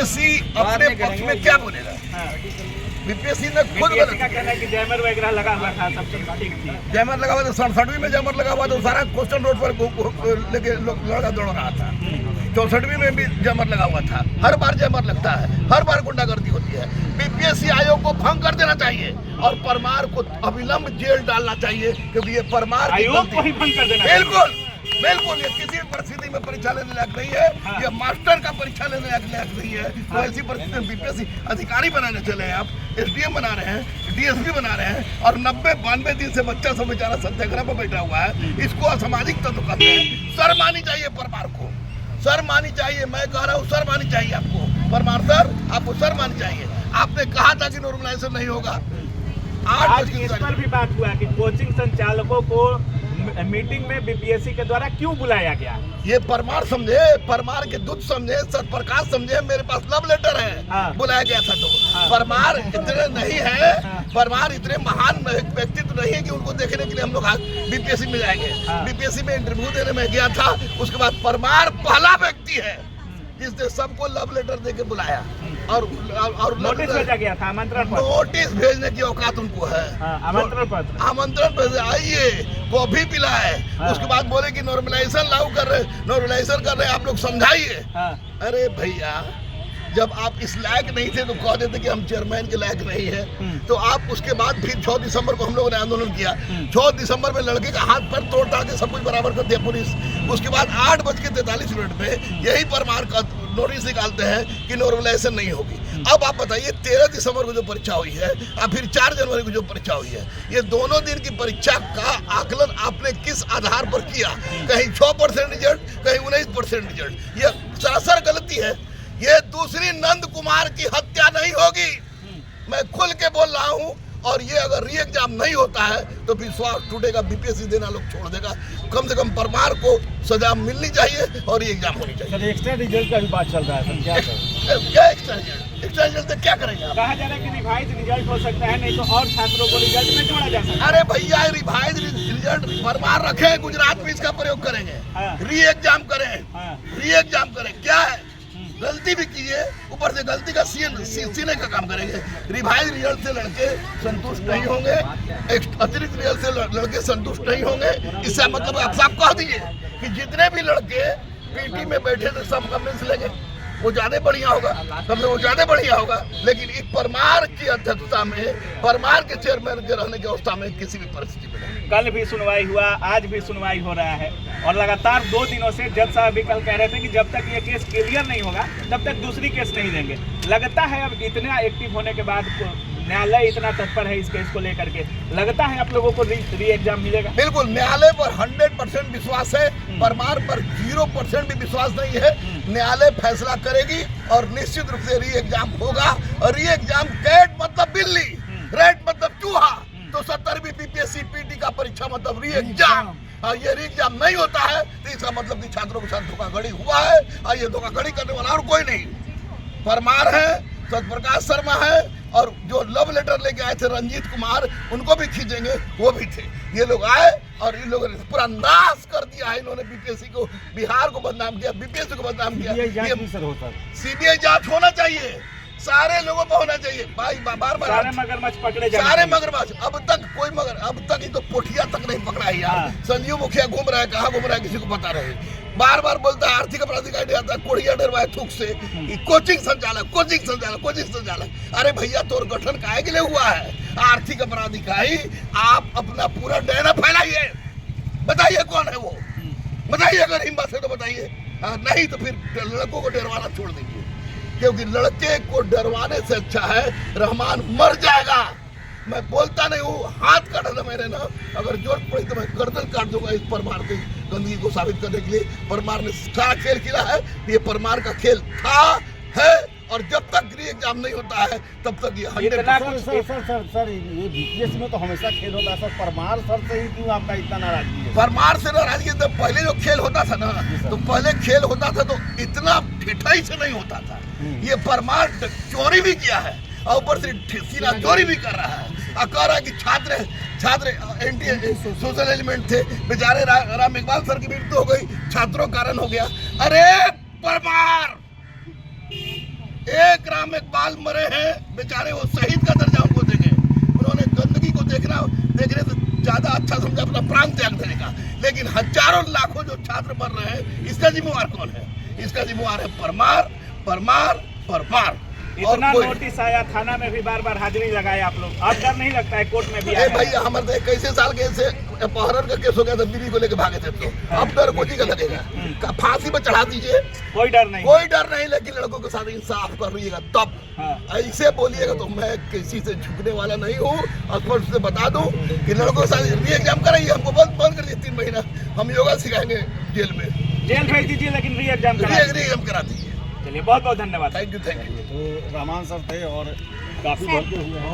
BPSC अपने पक्ष में क्या बोलेगा? बीपीएससी ने खुद का कहना है कि जैमर वगैरह लगा हुआ था, सब ठीक थी। जैमर लगा हुआ था, 67वीं में जैमर लगा हुआ था, सारा क्वेश्चन रोड पर लेके लड़का दौड़ रहा था। 64वीं में भी जैमर लगा हुआ था। हर बार जैमर लगता है, हर बार गुंडागर्दी होती है। बीपीएससी आयोग को भंग कर देना चाहिए और परमार को अविलंब जेल डालना चाहिए, क्योंकि ये परमार आयोग को ही भंग कर देना। बिल्कुल बिल्कुल, ये किसी भी परिस्थिति में परीक्षा लेने लायक नहीं है। ये मास्टर का परीक्षा लेने लायक नहीं है। तो ऐसी परिस्थिति में बीपीएससी अधिकारी बनाने चले हैं, आप एसडीएम बना रहे हैं, डीएसपी बना रहे हैं, और 90-92 दिन से बच्चा सब बेचारा सत्याग्रह पर बैठा हुआ है। इसको असामाजिक तत्व कहते हैं। शर्म मानी चाहिए परमार को, शर्म मानी चाहिए। मैं कह रहा हूँ शर्म मानी चाहिए आपको, परमार सर, आपको शर्म मानी चाहिए। आपने कहा था कि नॉर्मलाइजेशन नहीं होगा। आज इस पर भी बात हुआ कि कोचिंग संचालकों को मीटिंग में बीपीएससी के द्वारा क्यों बुलाया गया? ये परमार समझे, परमार के दूत समझे, सतप्रकाश समझे, मेरे पास लव लेटर है। बुलाया गया था तो परमार इतने नहीं है, परमार इतने महान व्यक्तित्व नहीं है कि उनको देखने के लिए हम लोग आज बीपीएससी में जाएंगे। बीपीएससी में इंटरव्यू देने में गया था, उसके बाद परमार पहला व्यक्ति है जिसने सबको लव लेटर देके बुलाया और नोटिस भेजा गया था, आमंत्रण पत्र। नोटिस भेजने की औकात उनको है। आमंत्रण पत्र, आमंत्रण भेजे, आइए, कॉफी पिलाए। उसके बाद बोले कि नॉर्मलाइजेशन लागू कर रहे, नॉर्मलाइजेशन कर रहे, आप लोग समझाइए। अरे भैया, जब आप इस लायक नहीं थे तो कह देते कि हम चेयरमैन के लायक नहीं है। तो आप उसके बाद फिर 6 दिसंबर को हम लोगों ने आंदोलन किया। 6 दिसंबर में लड़के का हाथ पर तोड़ ताड़ के सब कुछ बराबर कर दिया पुलिस। उसके बाद 8:43 पे यही परमार का नोटिस निकालते हैं कि नॉर्मलाइजेशन नहीं होगी। अब आप बताइए, 13 दिसंबर को जो परीक्षा हुई है और फिर 4 जनवरी को जो परीक्षा हुई है, ये दोनों दिन की परीक्षा का आकलन आपने किस आधार पर किया? कहीं 6% रिजल्ट, कहीं 19% रिजल्ट। ये सरासर गलती है। ये दूसरी नंद कुमार की हत्या नहीं होगी, मैं खुल के बोल रहा हूँ। और ये अगर री एग्जाम नहीं होता है तो विश्वास टूटेगा, बीपीएससी देना लोग छोड़ देगा। कम से कम परमार को सजा मिलनी चाहिए और ये एग्जाम होनी चाहिए। सर, एक्स्ट्रा रिजल्ट का भी बात चल रहा है सर, क्या क्या एक्स्ट्रा रिजल्ट? एक्स्ट्रा रिजल्ट क्या करेंगे आप? कहा जा रहा है कि रिवाइज रिजल्ट हो सकता है, नहीं तो और छात्रों को रिजल्ट में जोड़ा जा सकता है। अरे भैया, रिवाइज रिजल्ट परमार रखे, गुजरात में इसका प्रयोग करेंगे। री एग्जाम करें, री एग्जाम करें, क्या है? गलती भी कीजिए, ऊपर से गलती का सीने का काम करेंगे। रिवाइज रिजल्ट से लड़के संतुष्ट नहीं होंगे, अतिरिक्त रिजल्ट से लड़के संतुष्ट नहीं होंगे। इसका मतलब आप साफ कह दीजिए कि जितने भी लड़के पीटी में बैठे थे सब कमेंट्स लेंगे, वो ज्यादा बढ़िया होगा, तब वो ज्यादा बढ़िया होगा। लेकिन एक परमार की अध्यक्षता में, परमार के चेयरमैन के रहने की अवस्था में किसी भी परिस्थिति में नहीं। कल भी सुनवाई हुआ, आज भी सुनवाई हो रहा है और लगातार 2 दिनों से जज साहब भी कल कह रहे थे कि जब तक ये केस क्लियर नहीं होगा तब तक दूसरी केस नहीं देंगे। लगता है अब इतना एक्टिव होने के बाद न्यायालय इतना तत्पर है इस केस को लेकर के, लगता है आप लोगों को री एग्जाम मिलेगा? बिल्कुल, न्यायालय पर 100% विश्वास है, परमार पर 0% भी विश्वास नहीं है। न्यायालय फैसला करेगी और निश्चित रूप से री एग्जाम होगा। और री एग्जाम, कैट मतलब बिल्ली, रेट मतलब चूहा, तो 70वीं बीपीएससी पीटी का परीक्षा मतलब री एग्जाम। ये री एग्जाम नहीं होता है तो इसका मतलब कि छात्रों के साथ धोखाधड़ी हुआ है और ये धोखाधड़ी करने वाला और कोई नहीं, परमार है, सतप्रकाश शर्मा है, और जो लव लेटर लेके आए थे रंजीत कुमार, उनको भी खींचेंगे, वो भी थे। ये लोग आए और इन लोगों ने पूरा नाश कर दिया है। इन्होंने बीपीएससी को, बिहार को बदनाम किया, बीपीएससी को बदनाम किया। सीबीआई जांच होना चाहिए, सारे लोगों को होना चाहिए भाई। बार सारे मगरमच्छ पकड़े जाए, सारे मगरमच्छ। अब तक कोई मगर, अब तक ही तो पोठिया तक नहीं पकड़ा है यार। संजीव मुखिया घूम रहा है, कहाँ घूम रहा है किसी को पता रहे। बार बार बोलता है आर्थिक अपराध इकाई आता है, कोढ़िया डरवाए थूक से, कोचिंग संचालक, कोचिंग संचालक, कोचिंग संचालक। अरे भैया, तो गठन काहे के लिए हुआ है? आर्थिक अपराध इकाई, आप अपना पूरा डेरा फैलाइए, बताइए कौन है वो, बताइए अगर हिम्मत है तो बताइए। नहीं तो फिर लड़कों को डरवाना छोड़ दीजिए, क्योंकि लड़के को डरवाने से अच्छा है रहमान मर जाएगा। मैं बोलता नहीं हूँ, हाथ काटा था मैंने ना, अगर जरूरत पड़ी तो मैं गर्दन काट दूंगा इस परमार की गंदगी को साबित करने के लिए। परमार ने सारा खेल खेला है, ये परमार का खेल था, है, और जब तक री एग्जाम नहीं होता है तब तक ये 100%। सर ये बीपीएससी में तो हमेशा खेल होता है सर, परमार सर से ही क्यों आपका इतना नाराजगी है? परमार से नाराजगी तो पहले जो खेल होता था ना, तो पहले खेल होता था तो इतना ठिठाई से नहीं होता था। ये परमार चोरी भी किया है और ऊपर से सीना चोरी भी कर रहा है। कह रहा है कि छात्र एंटी सोशल एलिमेंट थे, बेचारे राम इकबाल सर की मृत्यु हो गई, छात्रों कारण हो गया। अरे परमार, गुलाम इकबाल मरे हैं बेचारे, वो शहीद का दर्जा उनको देंगे। उन्होंने गंदगी को देखने से ज्यादा अच्छा समझा अपना प्राण त्याग देने का। लेकिन हजारों लाखों जो छात्र मर रहे हैं, इसका जिम्मेवार कौन है? इसका जिम्मेवार है परमार, परमार, परमार। इतना नोटिस आया, थाना में भी बार बार हाजिरी लगाए आप लोग, अब डर नहीं लगता है कोर्ट में भी? भैया हमारे कैसे साल के से अपहरण का केस हो गया था, बीवी को लेके भागे थे, तो अब डर कोई का लगेगा? फांसी पर चढ़ा दीजिए, कोई डर नहीं, कोई डर नहीं। लेकिन लड़कों के साथ इंसाफ कर रहिएगा तब। ऐसे बोलिएगा तो मैं किसी से झुकने वाला नहीं हूँ। स्पष्ट से बता दूं कि लड़कों के साथ री एग्जाम कराइए, हमको बंद कर दिए 3 महीना, हम योगा सिखाएंगे जेल में। जेल भेज दीजिए लेकिन री एग्जाम करा दीजिए। चलिए बहुत बहुत धन्यवाद। Thank you. तो रहमान सर थे और काफी बढ़ते हुए हैं।